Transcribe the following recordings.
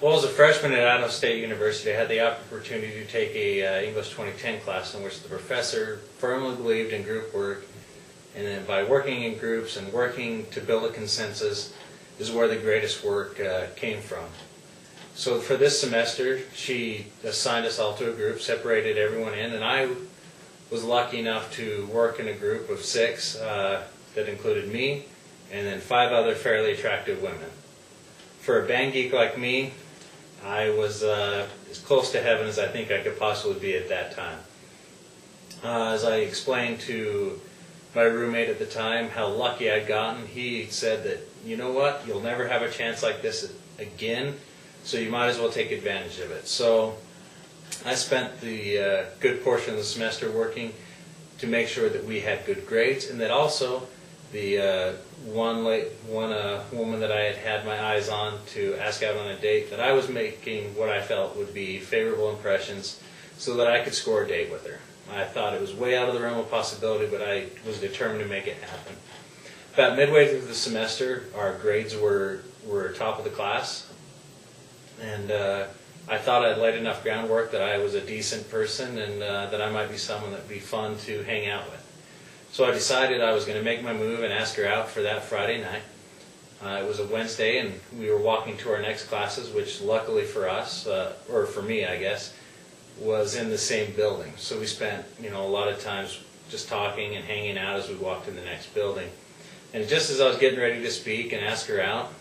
Well, as a freshman at Idaho State University, I had the opportunity to take a English 2010 class in which the professor firmly believed in group work, and then by working in groups and working to build a consensus is where the greatest work came from. So for this semester, she assigned us all to a group, separated everyone in, and I was lucky enough to work in a group of 6 that included me and then 5 other fairly attractive women. For a band geek like me, I was as close to heaven as I think I could possibly be at that time. As I explained to my roommate at the time how lucky I'd gotten, he said that, you know what, you'll never have a chance like this again, so you might as well take advantage of it. So I spent the good portion of the semester working to make sure that we had good grades, and that also the one woman that I had had my eyes on to ask out on a date, that I was making what I felt would be favorable impressions so that I could score a date with her. I thought it was way out of the realm of possibility, but I was determined to make it happen. About midway through the semester, our grades were top of the class, and I thought I'd laid enough groundwork that I was a decent person and that I might be someone that would be fun to hang out with. So I decided I was going to make my move and ask her out for that Friday night. It was a Wednesday, and we were walking to our next classes, which luckily for us, or for me I guess, was in the same building. So we spent a lot of times just talking and hanging out as we walked to the next building. And just as I was getting ready to speak and ask her out,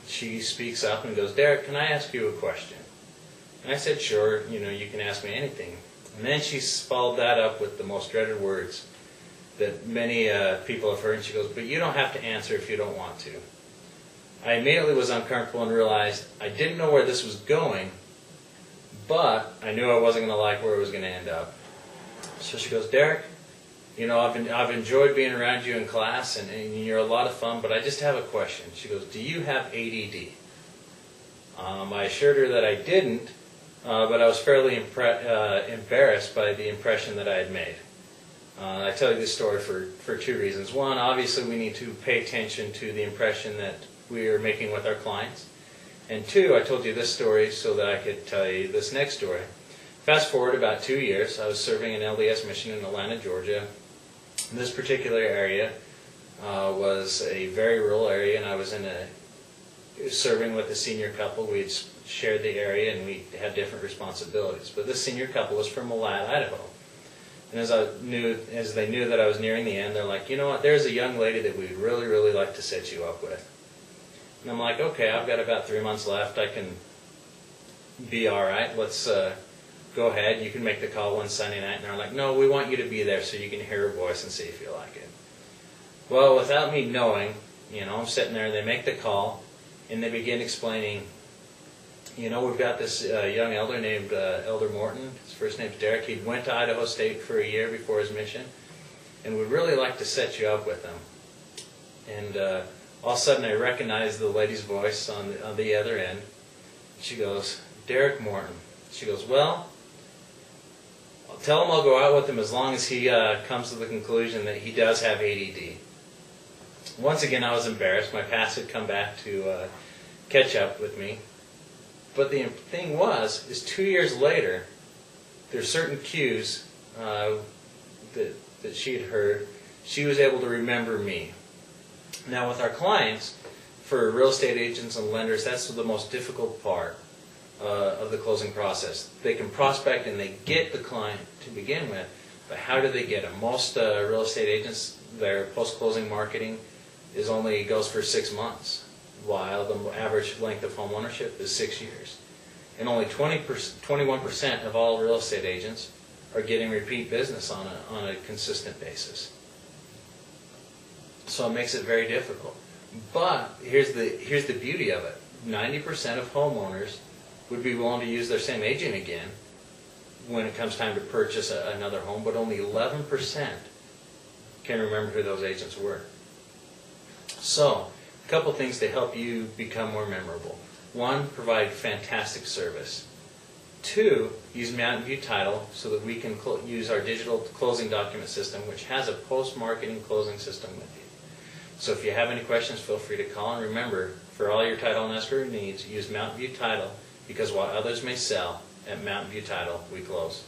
she speaks up and goes, "Derek, can I ask you a question?" And I said, "Sure, you can ask me anything." And then she followed that up with the most dreaded words that many people have heard, and she goes, "But you don't have to answer if you don't want to." I immediately was uncomfortable and realized I didn't know where this was going, but I knew I wasn't going to like where it was going to end up. So she goes, "Derek, I've enjoyed being around you in class, and you're a lot of fun, but I just have a question." She goes, "Do you have ADD?" I assured her that I didn't, but I was fairly embarrassed by the impression that I had made. I tell you this story for 2 reasons. One, obviously we need to pay attention to the impression that we are making with our clients. And 2, I told you this story so that I could tell you this next story. Fast forward about 2 years, I was serving an LDS mission in Atlanta, Georgia. This particular area was a very rural area, and I was serving with a senior couple. We had shared the area and we had different responsibilities. But this senior couple was from Molat, Idaho. And as they knew that I was nearing the end, they're like, "You know what, there's a young lady that we'd really, really like to set you up with." And I'm like, "Okay, I've got about 3 months left. I can be all right. Let's go ahead. You can make the call one Sunday night." And they're like, "No, we want you to be there so you can hear her voice and see if you like it." Well, without me knowing, I'm sitting there, and they make the call, and they begin explaining, "We've got this young elder named Elder Morton. His first name's Derek. He went to Idaho State for a year before his mission, and we'd really like to set you up with him." And all of a sudden I recognize the lady's voice on the other end. She goes, "Derek Morton." She goes, "Well, I'll tell him I'll go out with him as long as he comes to the conclusion that he does have ADD." Once again, I was embarrassed. My past had come back to catch up with me. But the thing is 2 years later, there's certain cues that she had heard. She was able to remember me. Now with our clients, for real estate agents and lenders, that's the most difficult part of the closing process. They can prospect and they get the client to begin with, but how do they get them? Most real estate agents, their post-closing marketing goes for 6 months, while the average length of home ownership is 6 years. And only 21% of all real estate agents are getting repeat business on a consistent basis. So it makes it very difficult. But here's the beauty of it. 90% of homeowners would be willing to use their same agent again when it comes time to purchase another home, but only 11% can remember who those agents were. So, a couple things to help you become more memorable. 1, provide fantastic service. 2, use Mountain View Title so that we can use our digital closing document system, which has a post-marketing closing system with you. So if you have any questions, feel free to call. And remember, For all your title and escrow needs, use Mountain View Title, because while others may sell, at Mountain View Title, we close.